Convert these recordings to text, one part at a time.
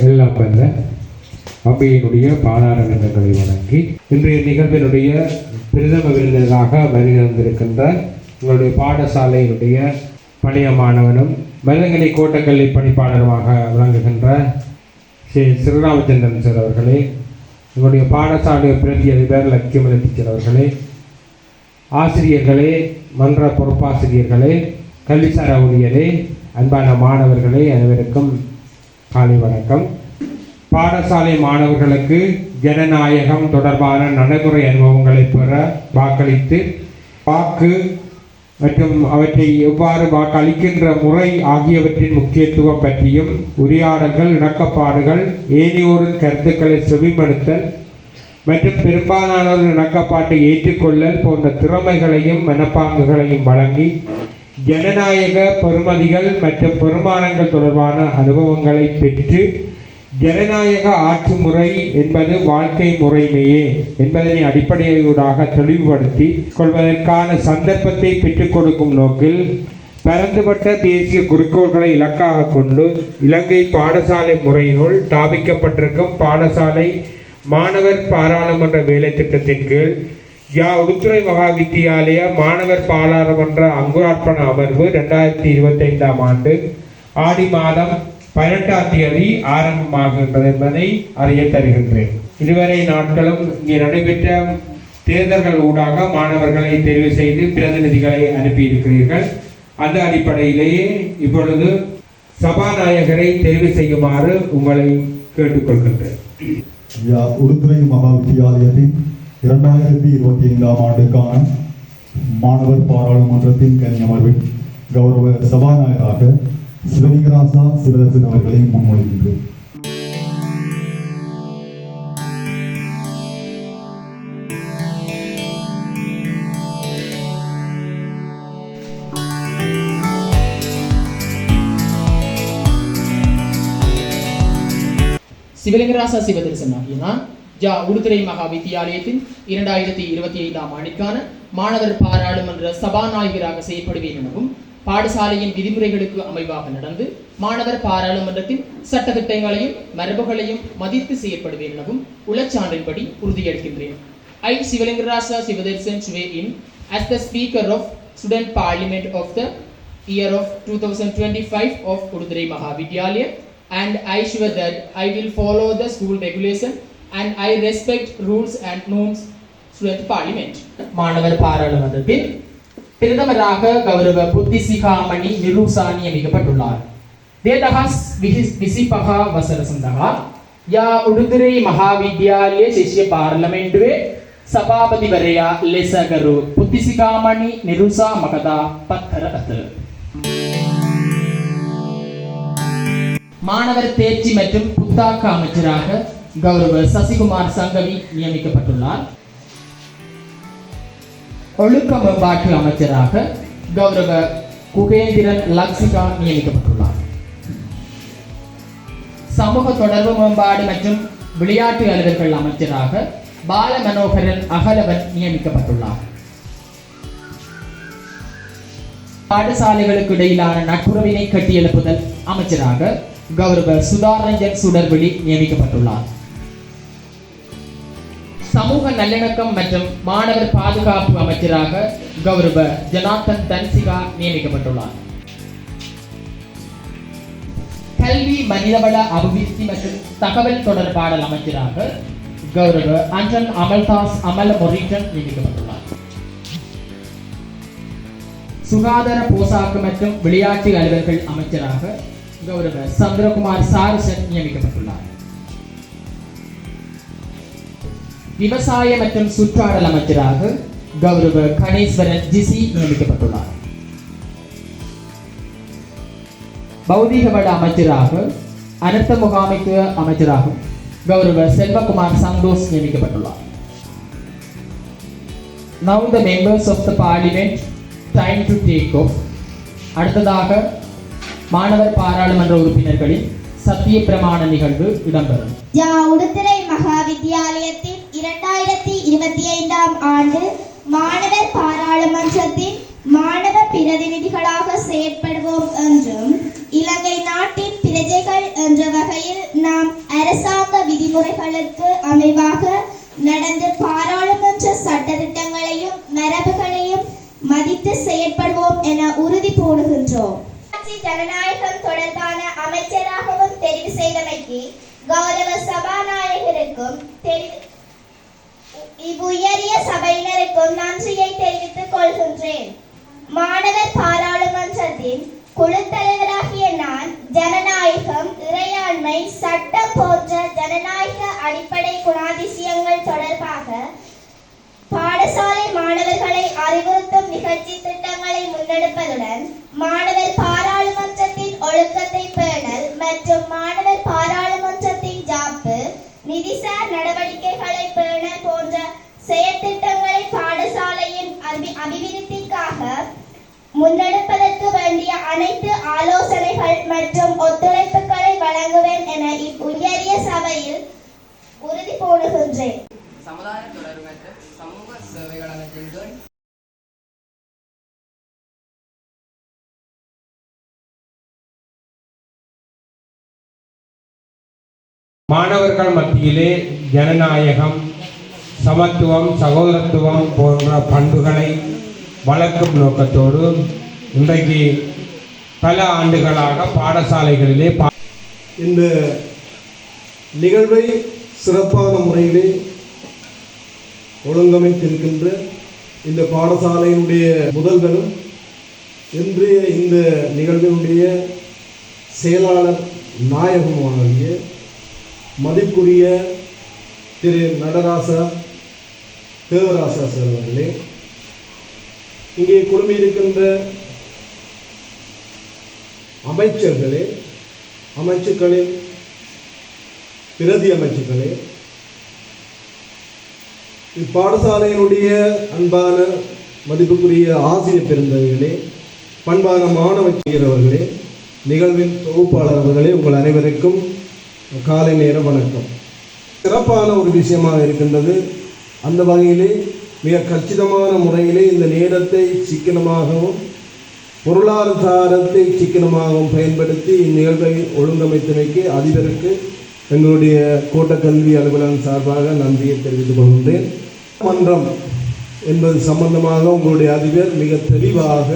எல்லாம் வல்ல அம்பியினுடைய பாதார விருந்தங்களை வணங்கி இன்றைய நிகழ்வினுடைய பிரதம விருந்தினராக வருகை வந்திருக்கின்ற உங்களுடைய பாடசாலையினுடைய பழைய மாணவனும் வெள்ளங்கலை கோட்டக்கல்வி பணிப்பாளருமாக விளங்குகின்ற ஸ்ரீ ஸ்ரீராமச்சந்திரன் சார் அவர்களே, உங்களுடைய பாடசாலை பிரதி அதிபர் லட்சுமி டீச்சர் அவர்களே, ஆசிரியர்களே, மன்ற பொறுப்பாசிரியர்களே, கல்விசார ஊழியரே, அன்பான மாணவர்களே, அனைவருக்கும் காலை வணக்கம். பாடசாலை மாணவர்களுக்கு ஜனநாயகம் தொடர்பான நடைமுறை அனுபவங்களை பெற வாக்களித்து வாக்கு மற்றும் அவற்றை எவ்வாறு வாக்களிக்கின்ற முறை ஆகியவற்றின் முக்கியத்துவம் பற்றியும் உரையாடல்கள், இணக்கப்பாடுகள், ஏனையோரின் கருத்துக்களை செவிமடுத்தல் மற்றும் பெரும்பாலானோரின் இணக்கப்பாட்டை ஏற்றுக்கொள்ளல் போன்ற திறமைகளையும் மனப்பாங்குகளையும் வழங்கி ஜனநாயக பெறுமதிகள் மற்றும் பெருமானங்கள் தொடர்பான அனுபவங்களை பெற்று ஜனநாயக ஆட்சி முறை என்பது வாழ்க்கை முறைமையே என்பதனை அடிப்படையூடாக தெளிவுபடுத்தி கொள்வதற்கான சந்தர்ப்பத்தை பெற்றுக் கொடுக்கும் நோக்கில் பரந்துபட்ட தேசிய குறிக்கோள்களை இலக்காக கொண்டு இலங்கை பாடசாலை முறையினுள் ஸ்தாபிக்கப்பட்டிருக்கும் பாடசாலை மாணவர் பாராளுமன்ற வேலை திட்டத்தின் கீழ் உடுத்துறை மகா வித்தியாலய மாணவர் பாராளுமன்ற அங்குரார்ப்பண அமர்வு 2025 ஆண்டு ஆடி மாதம் 18ஆம் தேதி ஆரம்பமாகின்றது என்பதை அறிய தருகின்றேன். இதுவரை நாட்களும் இங்கே நடைபெற்ற தேர்தல்கள் ஊடாக மாணவர்களை தெரிவு செய்து பிரதிநிதிகளை அனுப்பியிருக்கிறீர்கள். அந்த அடிப்படையிலேயே இப்பொழுது சபாநாயகரை தெரிவு செய்யுமாறு உங்களை கேட்டுக்கொள்கின்றேன். உடுத்துறை மகா வித்தியாலயத்தின் 2025 ஆண்டுக்கான மாணவர் பாராளுமன்றத்தின் கல்வி அமர்வின் கௌரவ சபாநாயகராக சிவலிங்கராசா சிவதர்சன் அவர்களை முன்மொழிகின்றேன். சிவலிங்கராசா சிவதர்சன் ஆகிய நான் ஜா உடுதுறை மகா வித்தியாலயத்தின் 2025ஆம் ஆண்டிற்கான மாணவர் பாராளுமன்ற சபாநாயகராக செயற்படுவேன் எனவும் பாடசாலையின் விதிமுறைகளுக்கு அமைவாக நடந்து மாணவர் பாராளுமன்றத்தின் சட்டத்திட்டங்களையும் மரபுகளையும் மதித்து செயற்படுவேன் எனவும் உளச்சான்றின்படி உறுதியளிக்கின்றேன். I, Sivalingarasa Sivadarsan swear in as the Speaker of Student Parliament of the year of 2025 of Ududurai Mahavidyalaya, and I swear that I will follow the school regulation and I respect rules and norms Student Parliament. மாணவர் பாராளுமன்றத்தில் பிரதமராக கௌரவ புத்திசிகாமணி நிருசா நியமிக்கப்பட்டுள்ளார். தேதஹஸ் විසිපහ වසර සඳහා යා උඩුදුරේ මහාවිද්‍යාලයේ ශිෂ්‍ය පාර්ලිමේන්තුවේ සභාපතිවරයා ලෙස ගරු පුත්තිසිකාමණි නිරුසා මකදා පත්තර ඇත. மாணவர் தேர்ச்சி மற்றும் புத்தாக்க அமைச்சராக கௌரவ சசிகுமார் சங்கவி நியமிக்கப்பட்டுள்ளார். ஒழுக்க மேம்பாட்டு அமைச்சராக கௌரவ குகேந்திரன் லக்ஷிகா நியமிக்கப்பட்டுள்ளார். சமூக தொடர்பு மேம்பாடு மற்றும் விளையாட்டு அலுவலர்கள் அமைச்சராக பால மனோகரன் அகலவன் நியமிக்கப்பட்டுள்ளார். பாடசாலைகளுக்கு இடையிலான நட்புறவினை கட்டியெழுப்புதல் அமைச்சராக கௌரவ சுதாரஞ்சன் சுடர்வெளி நியமிக்கப்பட்டுள்ளார். சமூக நல்லிணக்கம் மற்றும் மாணவர் பாதுகாப்பு அமைச்சராக கௌரவ ஜனார்த்தன் தன்சிகா நியமிக்கப்பட்டுள்ளார். கல்வி மனிதவள அபிவிருத்தி மற்றும் தகவல் தொடர்பாடல் அமைச்சராக கௌரவ அஞ்சன் அமல்தாஸ் அமல மொரிட்டன் நியமிக்கப்பட்டுள்ளார். சுகாதார போசாக்கு மற்றும் விளையாட்டு அலுவலர்கள் அமைச்சராக கௌரவ சந்திரகுமார் சாரசன் நியமிக்கப்பட்டுள்ளார். விவசாய மற்றும் சுற்றாடல் அமைச்சராக கௌரவ கணேஸ்வரன் ஜிசி நியமிக்கப்பட்டுள்ளார். பௌதிக வள அமைச்சராக அனர்த்த முகாமைத்துவ அமைச்சராக கௌரவ செல்வகுமார் சந்தோஷ் நியமிக்கப்பட்டுள்ளார். Now the members of the parliament time to take off. அடுத்ததாக மாணவர் பாராளுமன்ற உறுப்பினர்களின் சத்திய பிரமாண நிகழ்வு இடம்பெறும். ஜா உடுதுறை மகாவித்தியாலயத்தின் 2025ஆம் ஆண்டு மாணவர் பாராளுமன்றத்தின் மாணவ பிரதிநிதிகளாக செயற்படுவோம் என்றும் இலங்கை நாட்டின் பிரஜைகள் என்ற வகையில் நாம் அரசாங்க விதிமுறைகளுக்கு அமைவாக நடந்து பாராளுமன்ற சட்டத்திட்டங்களையும் மரபுகளையும் மதித்து செயற்படுவோம் என உறுதி பூணுகின்றோம். ஜனநாயகம் தொடர்பான அமைச்சராகவும் தெரிவு செய்தமைக்கு கௌரவ சபாநாயகருக்கும் இவ்வுயரிய சபையினருக்கும் நன்றியை தெரிவித்துக் கொள்கின்றேன். மாணவர் பாராளுமன்றத்தின் குழு தலைவராகிய நான் ஜனநாயகம், இறையாண்மை, சட்டம் போன்ற ஜனநாயக அடிப்படை குணாதிசயங்கள் தொடர்பாக பாடசாலை மாணவர்களை அறிவுறுத்தும் நிகழ்ச்சி திட்டங்களை முன்னெடுப்பதுடன் மாணவர் பாராளுமன்றத்தின் ஒழுக்கத்தை பேணல் மற்றும் மாணவர் பாராளுமன்றத்தின் ஜாப்பு நிதிசார் நடவடிக்கைகளை பேணல் போன்ற செயற்திட்டங்களை பாடசாலையின் அபிவிருத்திக்காக முன்னெடுப்பதற்கு வேண்டிய அனைத்து ஆலோசனைகள் மற்றும் ஒத்துழைப்புகளை வழங்குவேன் என இவ்வுயரிய சபையில் உறுதி பூணுகின்றேன். சமுதாய தொடர்பு மற்றும் சமூக சேவைகள் அமைச்சின் கீழ் மாணவர்கள் மத்தியிலே ஜனநாயகம், சமத்துவம், சகோதரத்துவம் போன்ற பண்புகளை வளர்க்கும் நோக்கத்தோடு இன்றைக்கு பல ஆண்டுகளாக பாடசாலைகளிலே இந்த நிகழ்வை சிறப்பான முறையிலே ஒழுங்கமைத்திருக்கின்ற இந்த பாடசாலையினுடைய முதல்வரும் இன்றைய இந்த நிகழ்வினுடைய செயலாளர் நாயகமாகிய மதிப்புரிய திரு நடராசா தேவராசா சார் அவர்களே, இங்கே குழுமியிருக்கின்ற அமைச்சர்களே, அமைச்சுக்களின் பிரதி அமைச்சுக்களே, இப்பாடசாலையினுடைய அன்பான மதிப்புக்குரிய ஆசிரியர் பெருந்தகைகளே, பண்பான மாணவ செய்கிறவர்களே, நிகழ்வின் தொகுப்பாளர் அவர்களே, உங்கள் அனைவருக்கும் காலை நேர வணக்கம். சிறப்பான ஒரு விஷயமாக இருக்கின்றது. அந்த வகையிலே மிக கச்சிதமான முறையிலே இந்த நேரத்தை சிக்கனமாகவும் பொருளாதாரத்தை சிக்கனமாகவும் பயன்படுத்தி இந்நிகழ்வை ஒழுங்கமைத்தமைக்கு அதிபருக்கு எங்களுடைய கோட்டக்கல்வி அலுவலகம் சார்பாக நன்றியை தெரிவித்துக் கொள்கின்றேன். மன்றம் என்பது சம்பந்தமாக உங்களுடைய அதிபர் மிக தெளிவாக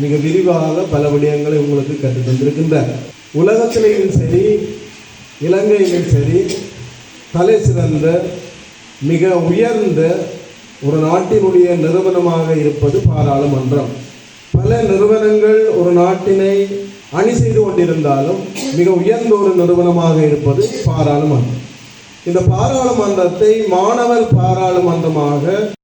மிக விரிவாக பல விடயங்களை உங்களுக்கு கற்றுத் தந்திருக்கின்றார். உலகத்திலேயும் சரி இலங்கையிலும் சரி தலை சிறந்த மிக உயர்ந்த ஒரு நாட்டினுடைய நிறுவனமாக இருப்பது பாராளுமன்றம். பல நிறுவனங்கள் ஒரு நாட்டினை அணி செய்து கொண்டிருந்தாலும் மிக உயர்ந்த ஒரு நிறுவனமாக இருப்பது பாராளுமன்றம். இந்த பாராளுமன்றத்தை மாணவர் பாராளுமன்றமாக